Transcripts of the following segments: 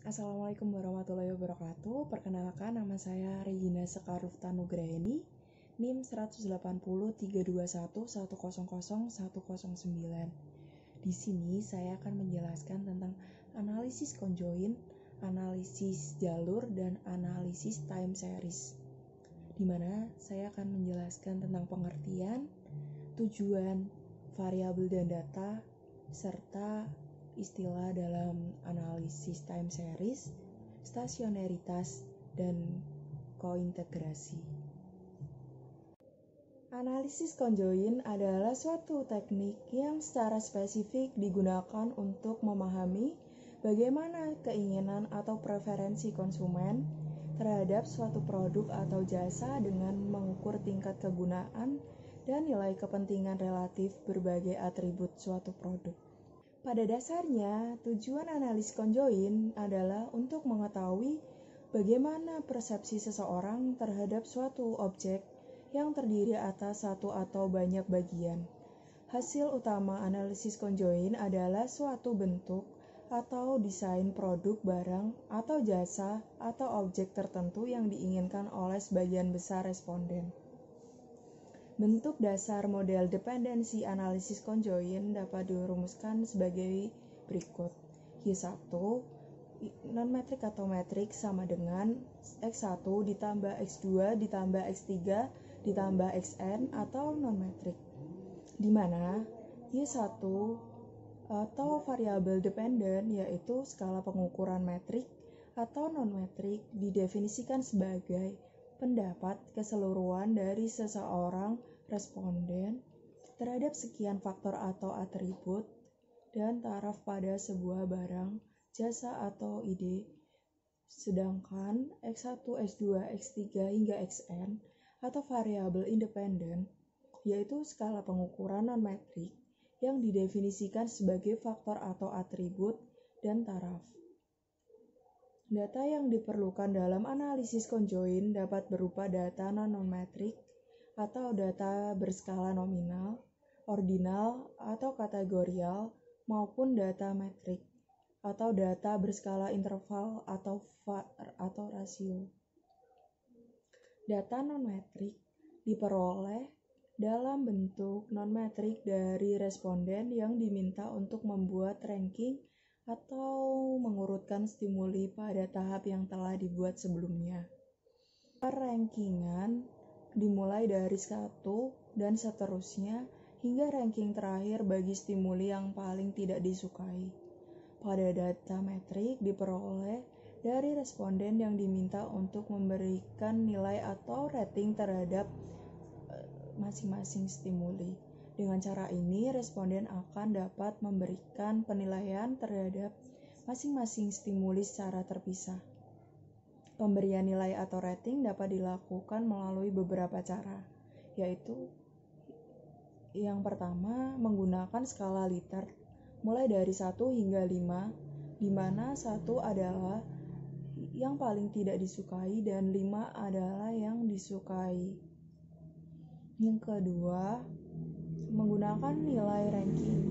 Assalamualaikum warahmatullahi wabarakatuh. Perkenalkan, nama saya Regina Sekarufta Nugraeni, NIM 1803211001009. Di sini saya akan menjelaskan tentang analisis conjoin, analisis jalur, dan analisis time series. Di mana saya akan menjelaskan tentang pengertian, tujuan, variabel dan data, serta istilah dalam analisis time series, stasionaritas, dan kointegrasi. Analisis conjoin adalah suatu teknik yang secara spesifik digunakan untuk memahami bagaimana keinginan atau preferensi konsumen terhadap suatu produk atau jasa dengan mengukur tingkat kegunaan dan nilai kepentingan relatif berbagai atribut suatu produk. Pada dasarnya, tujuan analisis conjoin adalah untuk mengetahui bagaimana persepsi seseorang terhadap suatu objek yang terdiri atas satu atau banyak bagian. Hasil utama analisis conjoin adalah suatu bentuk atau desain produk, barang, atau jasa atau objek tertentu yang diinginkan oleh sebagian besar responden. Bentuk dasar model dependensi analisis conjoin dapat dirumuskan sebagai berikut. Y1 non-metrik atau metrik sama dengan X1 ditambah X2 ditambah X3 ditambah Xn atau non-metrik, di mana Y1 atau variabel dependen yaitu skala pengukuran metrik atau non-metrik didefinisikan sebagai pendapat keseluruhan dari seseorang responden terhadap sekian faktor atau atribut dan taraf pada sebuah barang, jasa atau ide. Sedangkan X1, X2, X3 hingga Xn atau variabel independen yaitu skala pengukuran non-metrik yang didefinisikan sebagai faktor atau atribut dan taraf. Data yang diperlukan dalam analisis conjoin dapat berupa data non-metrik atau data berskala nominal, ordinal, atau kategorial, maupun data metrik atau data berskala interval atau VAR atau rasio. Data non-metrik diperoleh dalam bentuk non-metrik dari responden yang diminta untuk membuat ranking atau mengurutkan stimuli pada tahap yang telah dibuat sebelumnya. Rankingan dimulai dari 1 dan seterusnya hingga ranking terakhir bagi stimuli yang paling tidak disukai. Pada data metrik diperoleh dari responden yang diminta untuk memberikan nilai atau rating terhadap masing-masing stimuli. Dengan cara ini, responden akan dapat memberikan penilaian terhadap masing-masing stimuli secara terpisah. Pemberian nilai atau rating dapat dilakukan melalui beberapa cara, yaitu yang pertama, menggunakan skala Likert mulai dari 1 hingga 5, di mana 1 adalah yang paling tidak disukai dan 5 adalah yang disukai. Yang kedua, menggunakan nilai ranking,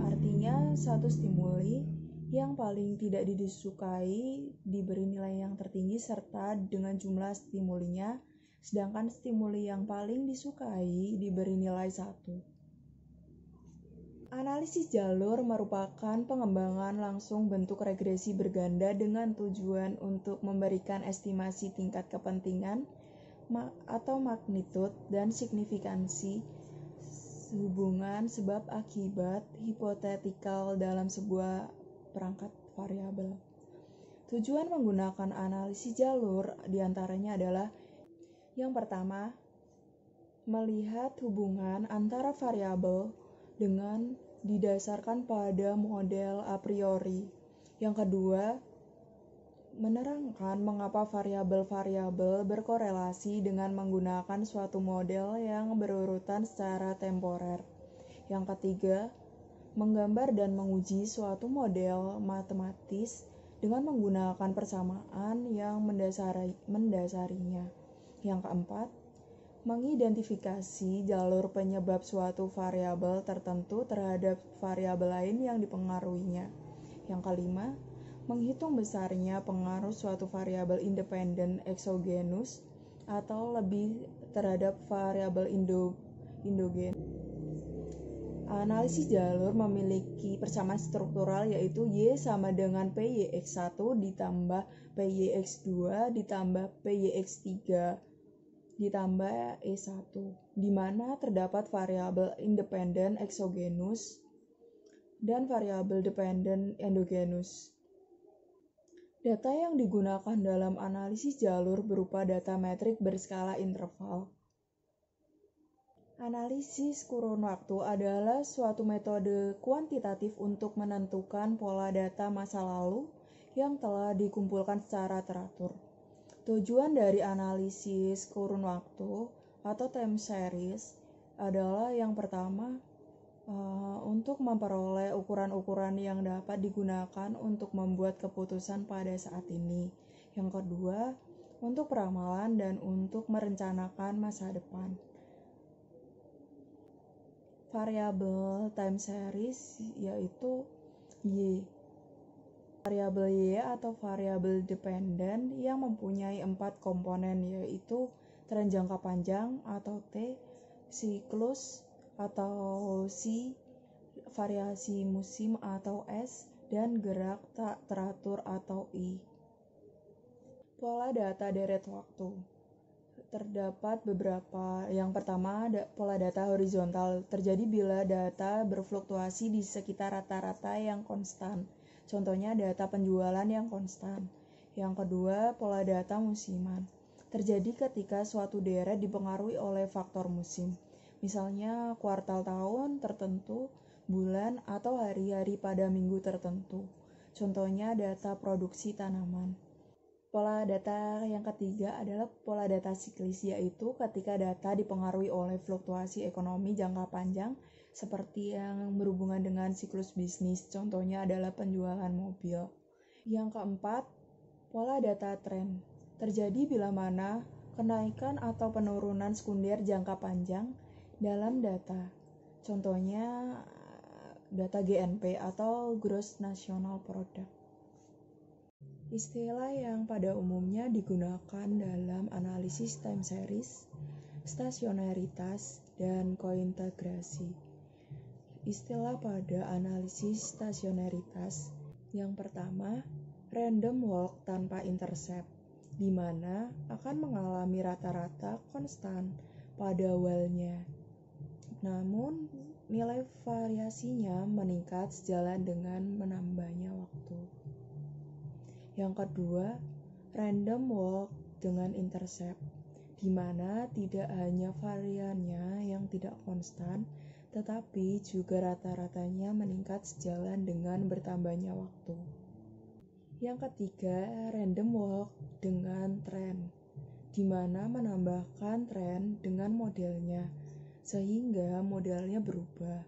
artinya satu stimuli yang paling tidak disukai diberi nilai yang tertinggi serta dengan jumlah stimulinya, sedangkan stimuli yang paling disukai diberi nilai 1. Analisis jalur merupakan pengembangan langsung bentuk regresi berganda dengan tujuan untuk memberikan estimasi tingkat kepentingan atau magnitud dan signifikansi hubungan sebab akibat hipotetikal dalam sebuah perangkat variabel. Tujuan menggunakan analisis jalur diantaranya adalah yang pertama, melihat hubungan antara variabel dengan didasarkan pada model a priori. Yang kedua, menerangkan mengapa variabel-variabel berkorelasi dengan menggunakan suatu model yang berurutan secara temporer. Yang ketiga, menggambar dan menguji suatu model matematis dengan menggunakan persamaan yang mendasarinya. Yang keempat, mengidentifikasi jalur penyebab suatu variabel tertentu terhadap variabel lain yang dipengaruhinya. Yang kelima, menghitung besarnya pengaruh suatu variabel independen eksogenus atau lebih terhadap variabel endogen. Analisis jalur memiliki persamaan struktural yaitu Y sama dengan PYX1 ditambah PYX2 ditambah PYX3 ditambah E1, di mana terdapat variabel independen eksogenus dan variabel dependen endogenus. Data yang digunakan dalam analisis jalur berupa data metrik berskala interval. Analisis kurun waktu adalah suatu metode kuantitatif untuk menentukan pola data masa lalu yang telah dikumpulkan secara teratur. Tujuan dari analisis kurun waktu atau time series adalah yang pertama, untuk memperoleh ukuran-ukuran yang dapat digunakan untuk membuat keputusan pada saat ini. Yang kedua, untuk peramalan dan untuk merencanakan masa depan. Variabel time series yaitu Y. Variabel Y atau variabel dependen yang mempunyai 4 komponen yaitu tren jangka panjang atau T, siklus atau C, variasi musim atau S, dan gerak tak teratur atau I. Pola data deret waktu. Terdapat beberapa. Yang pertama, pola data horizontal terjadi bila data berfluktuasi di sekitar rata-rata yang konstan. Contohnya data penjualan yang konstan. Yang kedua, pola data musiman. Terjadi ketika suatu deret dipengaruhi oleh faktor musim. Misalnya kuartal tahun tertentu, bulan, atau hari-hari pada minggu tertentu. Contohnya data produksi tanaman. Pola data yang ketiga adalah pola data siklis, yaitu ketika data dipengaruhi oleh fluktuasi ekonomi jangka panjang seperti yang berhubungan dengan siklus bisnis, contohnya adalah penjualan mobil. Yang keempat, pola data tren. Terjadi bila mana kenaikan atau penurunan sekunder jangka panjang dalam data. Contohnya data GNP atau Gross National Product. Istilah yang pada umumnya digunakan dalam analisis time series, stasionaritas, dan kointegrasi. Istilah pada analisis stasionaritas yang pertama, random walk tanpa intercept, di mana akan mengalami rata-rata konstan pada awalnya. Namun, nilai variasinya meningkat sejalan dengan menambahnya waktu. Yang kedua, random walk dengan intercept, di mana tidak hanya variannya yang tidak konstan, tetapi juga rata-ratanya meningkat sejalan dengan bertambahnya waktu. Yang ketiga, random walk dengan tren, di mana menambahkan tren dengan modelnya, sehingga modelnya berubah.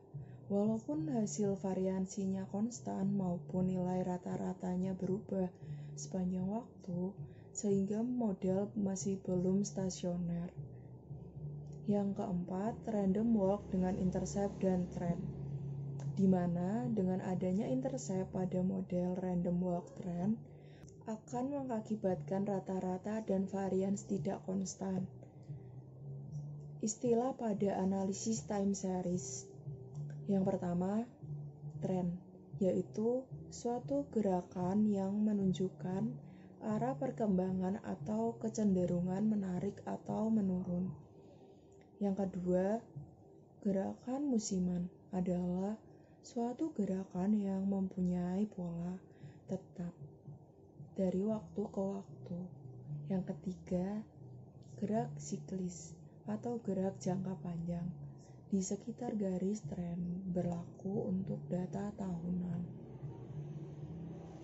Walaupun hasil variansinya konstan maupun nilai rata-ratanya berubah sepanjang waktu, sehingga model masih belum stasioner. Yang keempat, random walk dengan intercept dan trend, di mana dengan adanya intercept pada model random walk trend akan mengakibatkan rata-rata dan varians tidak konstan. Istilah pada analisis time series. Yang pertama, tren, yaitu suatu gerakan yang menunjukkan arah perkembangan atau kecenderungan menarik atau menurun. Yang kedua, gerakan musiman adalah suatu gerakan yang mempunyai pola tetap dari waktu ke waktu. Yang ketiga, gerak siklis atau gerak jangka panjang di sekitar garis tren berlaku untuk data tahunan.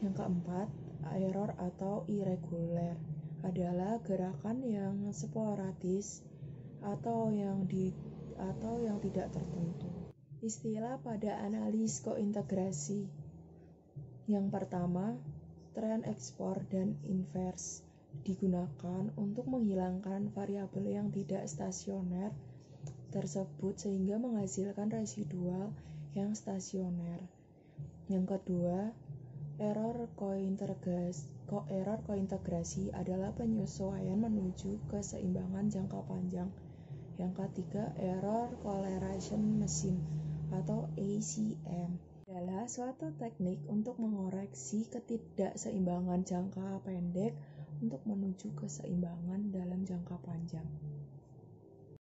Yang keempat, error atau irregular adalah gerakan yang sporadis atau yang tidak tertentu. Istilah pada analis kointegrasi. Yang pertama, tren ekspor dan invers digunakan untuk menghilangkan variabel yang tidak stasioner tersebut sehingga menghasilkan residual yang stasioner. Yang kedua, Error kointegrasi adalah penyesuaian menuju keseimbangan jangka panjang. Yang ketiga, error correlation machine atau ACM adalah suatu teknik untuk mengoreksi ketidakseimbangan jangka pendek untuk menuju keseimbangan dalam jangka panjang.